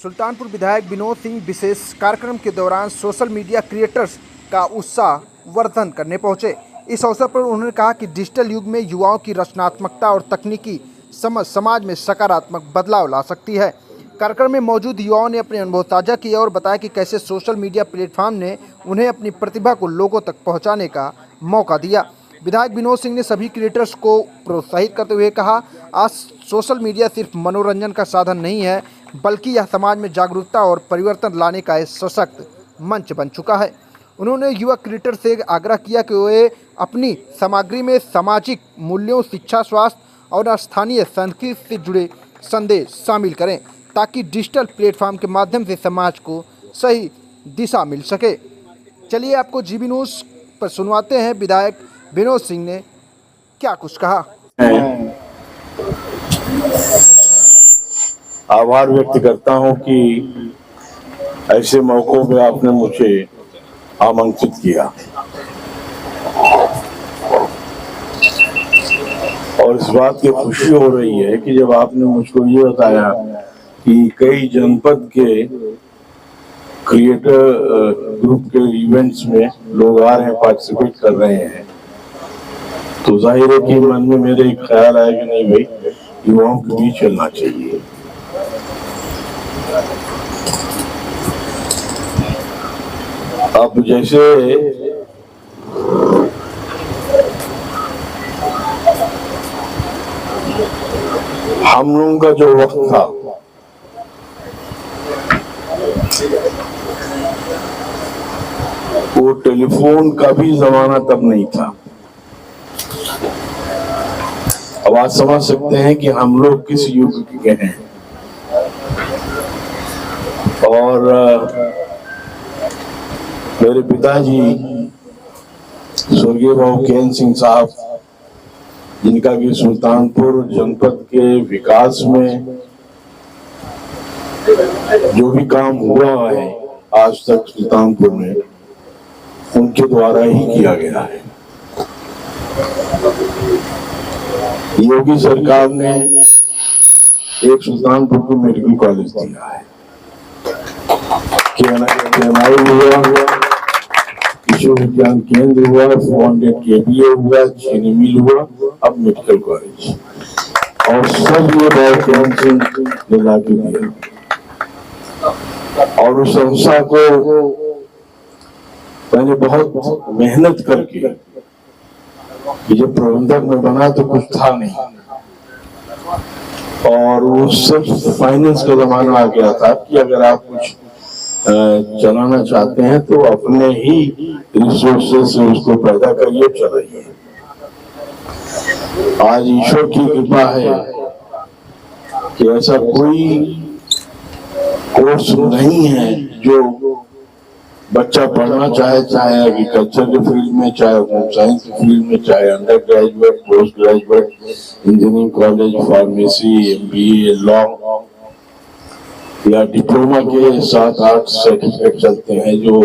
सुल्तानपुर विधायक विनोद सिंह विशेष कार्यक्रम के दौरान सोशल मीडिया क्रिएटर्स का उत्साह वर्धन करने पहुंचे। इस अवसर पर उन्होंने कहा कि डिजिटल युग में युवाओं की रचनात्मकता और तकनीकी समझ समाज में सकारात्मक बदलाव ला सकती है। कार्यक्रम में मौजूद युवाओं ने अपने अनुभव साझा किए और बताया कि कैसे सोशल मीडिया प्लेटफॉर्म ने उन्हें अपनी प्रतिभा को लोगों तक पहुँचाने का मौका दिया। विधायक विनोद सिंह ने सभी क्रिएटर्स को प्रोत्साहित करते हुए कहा, आज सोशल मीडिया सिर्फ मनोरंजन का साधन नहीं है, बल्कि यह समाज में जागरूकता और परिवर्तन लाने का एक सशक्त मंच बन चुका है। उन्होंने युवा क्रिएटर से आग्रह किया कि वे अपनी सामग्री में सामाजिक मूल्यों, शिक्षा, स्वास्थ्य और स्थानीय संस्कृति से जुड़े संदेश शामिल करें, ताकि डिजिटल प्लेटफॉर्म के माध्यम से समाज को सही दिशा मिल सके। चलिए आपको जीबी न्यूज़ पर सुनवाते हैं विधायक विनोद सिंह ने क्या कुछ कहा। आभार व्यक्त करता हूं कि ऐसे मौकों पे आपने मुझे आमंत्रित किया और इस बात की खुशी हो रही है कि जब आपने मुझको ये बताया कि कई जनपद के क्रिएटर ग्रुप के इवेंट्स में लोग आ रहे हैं, पार्टिसिपेट कर रहे हैं, तो जाहिर है कि मन में मेरे एक ख्याल आया कि नहीं भाई, युवाओं के बीच चलना चाहिए। अब जैसे हम लोगों का जो वक्त था, वो टेलीफोन का भी जमाना तब नहीं था। अब आप समझ सकते हैं कि हम लोग किस युग के हैं। और मेरे पिताजी स्वर्गीय बाबू केन सिंह साहब, जिनका कि सुल्तानपुर जनपद के विकास में जो भी काम हुआ है आज तक सुल्तानपुर में, उनके द्वारा ही किया गया है। योगी सरकार ने एक सुल्तानपुर को मेडिकल कॉलेज दिया है, किशोर विज्ञान केंद्र हुआ, 400 KBA हुआ, चीनी मिल हुआ, अब मेडिकल कॉलेज, और सब ये बहुत ने लाके दिया। और उस संस्था को मैंने बहुत मेहनत करके, जब प्रबंधक में बना तो कुछ था नहीं, और वो सिर्फ फाइनेंस का जमाना आ गया था कि अगर आप कुछ चलाना चाहते हैं तो अपने ही रिसोर्सेस से उसको पैदा करिए, चलाइए। आज ईश्वर की कृपा है कि ऐसा कोई कोर्स नहीं है जो बच्चा पढ़ना चाहे, चाहे एग्रीकल्चर के फील्ड में, चाहे होम साइंस के फील्ड में, चाहे under graduate, post graduate, engineering college, pharmacy, MBA, law या डिप्लोमा के 7-8 सर्टिफिकेट चलते हैं जो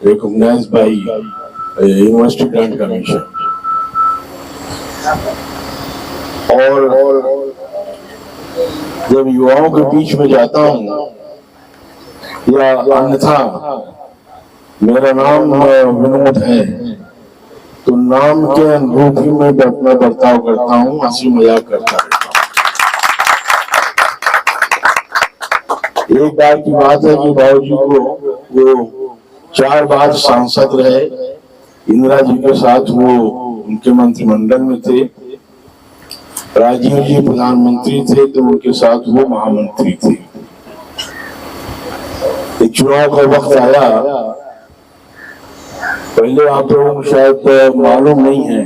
recognised by university grant commission. और जब युवाओं के बीच में जाता हूँ या अन्यथा मेरा नाम विनोद है, तो नाम के अनुरूप ही मैं अपना बर्ताव करता हूँ, हंसी मजाक करता हूँ। एक बार की बात है कि बाबूजी को वो 4 बार सांसद रहे, इंदिरा जी के साथ वो उनके मंत्रिमंडल में थे, राजीव जी प्रधानमंत्री थे तो उनके साथ वो महामंत्री थे। एक चुनाव का वक्त आया, पहले आप लोगों को शायद मालूम नहीं है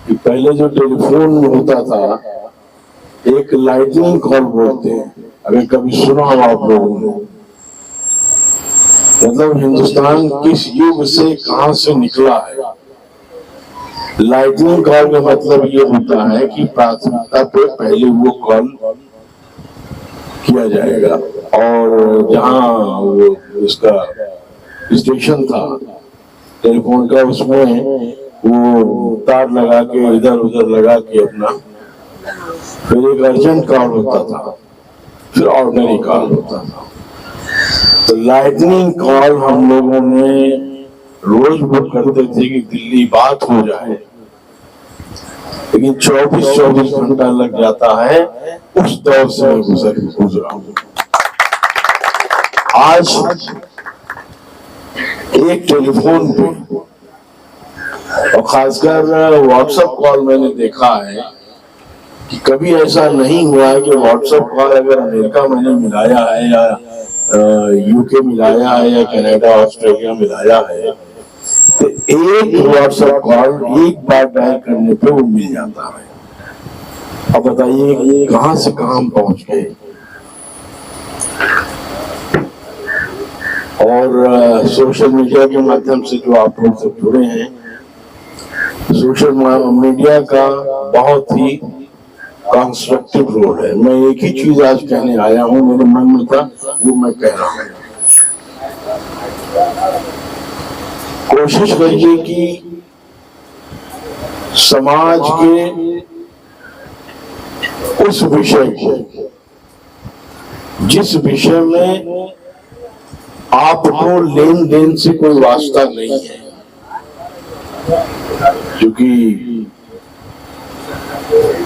कि पहले जो टेलीफोन में होता था, एक लाइटनिंग कॉल बोलते हैं, अगर कभी सुना हो आप लोगों ने, मतलब हिंदुस्तान किस युग से कहां से निकला है। लाइटनिंग कॉल का मतलब ये होता है कि प्राथमिकता पे पहले वो कॉल किया जाएगा, और जहां वो इसका स्टेशन था टेलीफोन का, उसमें वो तार लगा के इधर उधर लगा के अपना, फिर एक अर्जेंट कॉल होता था फिर ऑर्डिनरी कॉल होता था। तो लाइटनिंग कॉल हम लोगों ने रोज बुक करते थे कि दिल्ली बात हो जाए, लेकिन 24 घंटा लग जाता है। उस दौर से मैं गुजरा हूं। आज एक टेलीफोन पे और खासकर व्हाट्सएप कॉल मैंने देखा है कि कभी ऐसा नहीं हुआ है कि व्हाट्सएप कॉल अगर अमेरिका मैंने मिलाया है या यूके मिलाया है या कनाडा ऑस्ट्रेलिया मिलाया है, तो एक व्हाट्सएप कॉल एक बार डायल करने पे वो मिल जाता है। अब बताइए कहां से कहां हम पहुंच गए। और सोशल मीडिया के माध्यम से जो आप लोग सब जुड़े हैं, सोशल मीडिया का बहुत ही कंस्ट्रक्टिव रोल है। मैं एक ही चीज आज कहने आया हूं, मेरे मन में था वो मैं कह रहा हूं। कोशिश करिए कि समाज के उस विषय को, जिस विषय में आपको लेन देन से कोई वास्ता नहीं है, क्योंकि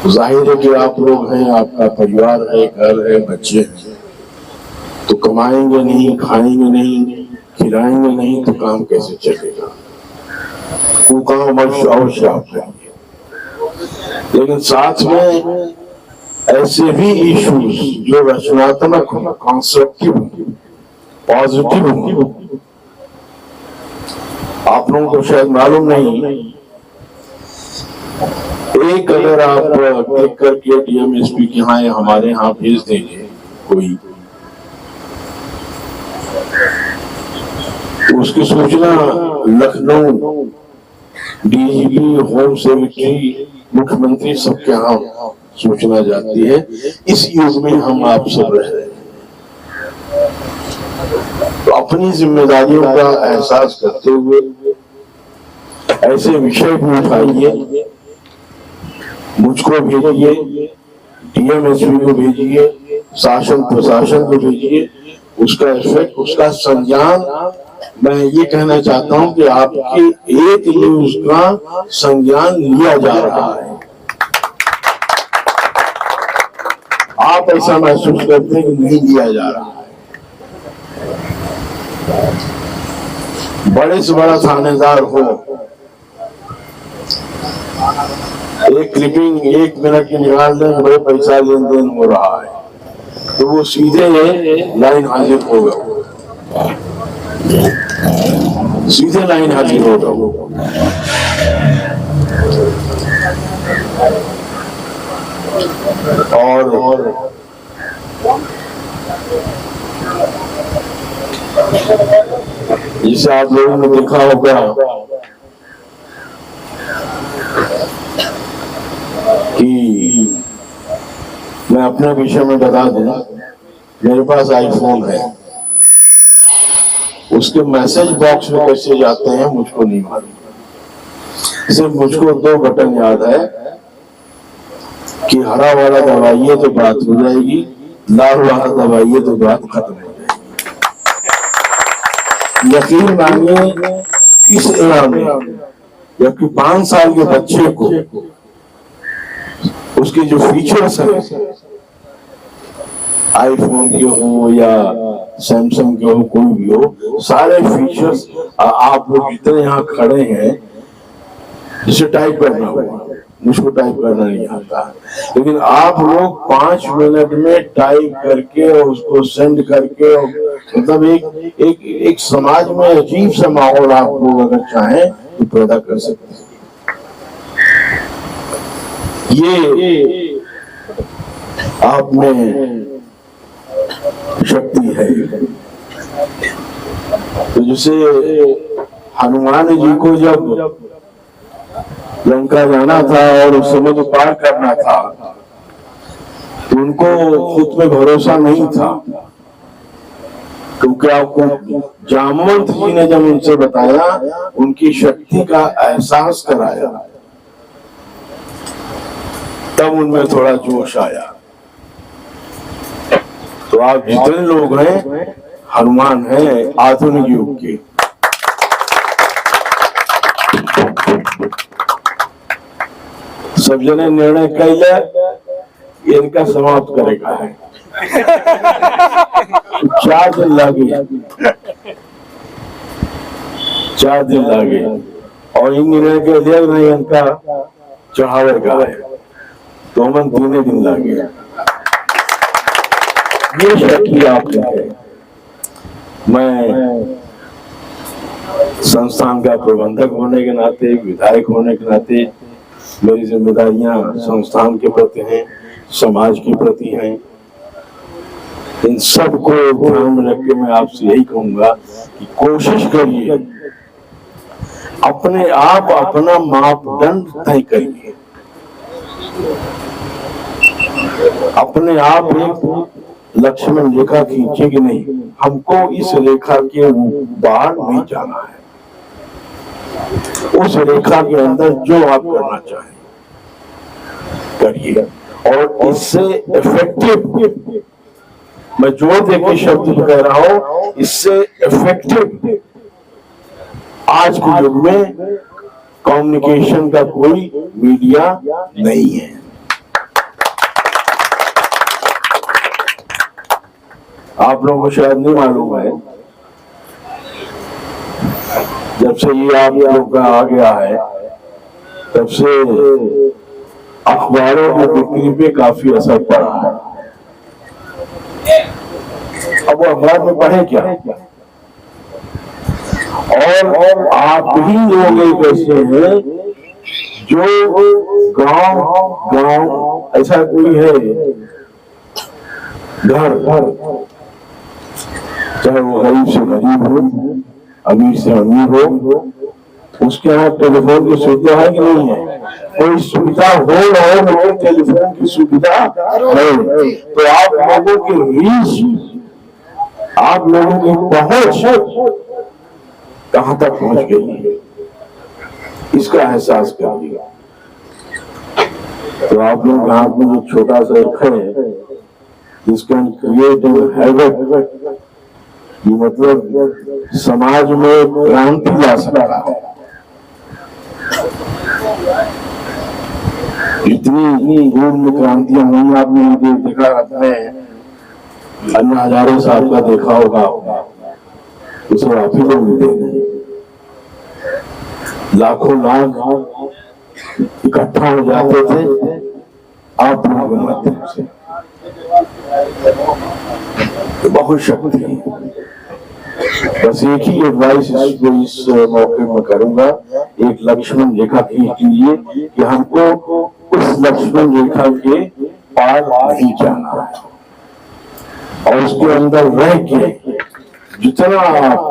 जाहिर है कि आप लोग हैं, आपका परिवार है, घर है, बच्चे हैं, तो कमाएंगे नहीं, खाएंगे नहीं, खिलाएंगे नहीं तो काम कैसे चलेगा। वो काम अवश्य आप करेंगे, लेकिन साथ में ऐसे भी इश्यूज जो रचनात्मक हो, कंस्ट्रक्टिव हो, पॉजिटिव हो। आप लोगों को शायद मालूम नहीं, एक अगर आप क्लिक करके डीएमएसपी के यहाँ या हमारे यहाँ भेज देंगे कोई, तो उसकी सूचना लखनऊ डीजीपी, होम सेक्रेटरी, मुख्यमंत्री सबके यहाँ सूचना जाती है। इस युग में हम आप सब रह रहे हैं, तो अपनी जिम्मेदारियों का एहसास करते हुए ऐसे विषय भी उठाइए, मुझको भेजिए, डीएमएसपी को भेजिए, शासन प्रशासन को भेजिए, उसका इफेक्ट, उसका संज्ञान। मैं ये कहना चाहता हूं कि आपके एक न्यूज का संज्ञान लिया जा रहा है। आप ऐसा महसूस करते हैं कि नहीं लिया जा रहा है। बड़े से बड़ा थानेदार हो, एक क्लिपिंग 1 मिनट की निकाल दें, बड़े पैसा लेन देन हो रहा है, तो वो सीधे लाइन हाजिर होगा, सीधे लाइन हाजिर होगा। और जिसे आप लोगों ने देखा होगा कि मैं अपने विषय में बता दूं, मेरे पास आईफोन है, उसके मैसेज बॉक्स में कैसे जाते हैं मुझको नहीं मालूम। सिर्फ मुझको 2 बटन याद है कि हरा वाला दबाइए तो बात हो जाएगी, लाल वाला दबाइए तो बात खत्म हो जाएगी। यकीन मानिए इस एरा में, जबकि 5 साल के बच्चे को उसके जो फीचर्स हैं, आईफोन के हो या सैमसंग के हो, कोई भी हो, सारे फीचर्स आप लोग जितने यहाँ खड़े हैं, जिसे टाइप करना होगा, मुझको टाइप करना नहीं आता, लेकिन आप लोग 5 मिनट में टाइप करके और उसको सेंड करके, मतलब एक समाज में अजीब सा माहौल आप लोग अगर चाहें तो पैदा कर सकते हैं। ये आप में शक्ति है। तो जैसे हनुमान जी को जब लंका जाना था और उस समुद्र पार करना था, तो उनको खुद में भरोसा नहीं था, क्योंकि आपको जामवंत जी ने जब उनसे बताया, उनकी शक्ति का एहसास कराया, तब उनमें थोड़ा जोश आया। तो आप जितने लोग हैं हनुमान हैं आधुनिक युग के। सब जने निर्णय कैले इनका समाप्त करेगा है। 4 दिन लगे, 4 दिन लगे और इन निर्णय के लिए नहीं इनका चढ़ावे का है तो हम 3 दिन लगे। ये शक्ति आपकी है। मैं संस्थान का प्रबंधक होने के नाते, विधायक होने के नाते मेरी जिम्मेदारियां संस्थान के प्रति हैं, समाज के प्रति हैं। इन सबको ध्यान में रख के मैं आपसे यही कहूंगा कि कोशिश करिए, अपने आप अपना मापदंड तय करिए, अपने आप एक लक्ष्मण रेखा खींचे कि नहीं हमको इस रेखा के बाहर नहीं जाना है, उस रेखा के अंदर जो आप करना चाहें करिए। और इससे इफेक्टिव, मैं जोर देकर शब्द कह रहा हूं, इससे इफेक्टिव आज के युग में कम्युनिकेशन का कोई मीडिया नहीं है। आप लोगों को शायद नहीं मालूम है, जब से ये आप लोग का आ गया है तब से अखबारों की बिक्री पे काफी असर पड़ा है। अब वो अखबार में पढ़े क्या, और आप ही लोग एक ऐसे हैं जो गांव ऐसा कोई है घर, चाहे वो गरीब से गरीब हो, अमीर से अमीर हो, उसके यहाँ टेलीफोन की सुविधा है कि नहीं है? कोई सुविधा हो ना हो लेकिन टेलीफोन की सुविधा है। तो आप लोगों की रीच, आप लोगों की पहुंच कहां तक पहुंच गई है, इसका एहसास करिए। तो आप लोग हाथ में जो छोटा सा एक है, इसका क्रिएट हैबिट, ये मतलब समाज में क्रांति ला सकता है। इतनी दूर में क्रांतियां नहीं आपने देखा, अपने अन्ना हजारे साहब का देखा होगा, उसे आप ही लोग मिले, लाखों लाख इकट्ठा हो जाते थे आप लोगों के माध्यम से। तो बहुत शक्ति है। बस एक ही एडवाइस इस मौके में करूंगा, एक लक्ष्मण रेखा खींच लीजिए कि हमको उस लक्ष्मण रेखा के पार नहीं जाना है, और उसके अंदर रह के जितना आप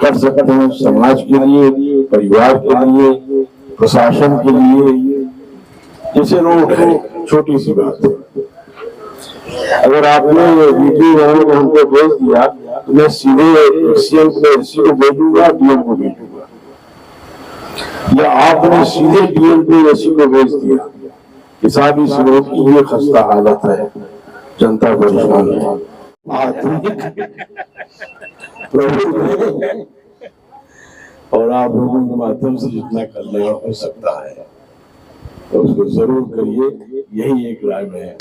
कर सकते हैं समाज के लिए, परिवार के लिए, प्रशासन के लिए। जैसे रोड है, छोटी सी बात है, अगर आपने वीडियो हमको भेज दिया तो मैं सीधे सीएम को भेजूंगा, डीएम को भेजूंगा, या आपने सीधे डीएम को एससी को भेज दिया कि साहब इस रोड की ये खस्ता हालत है, जनता परेशान है। और आप लोगों के माध्यम से जितना कल्याण हो सकता है तो उसको जरूर करिए, यही एक राय में है।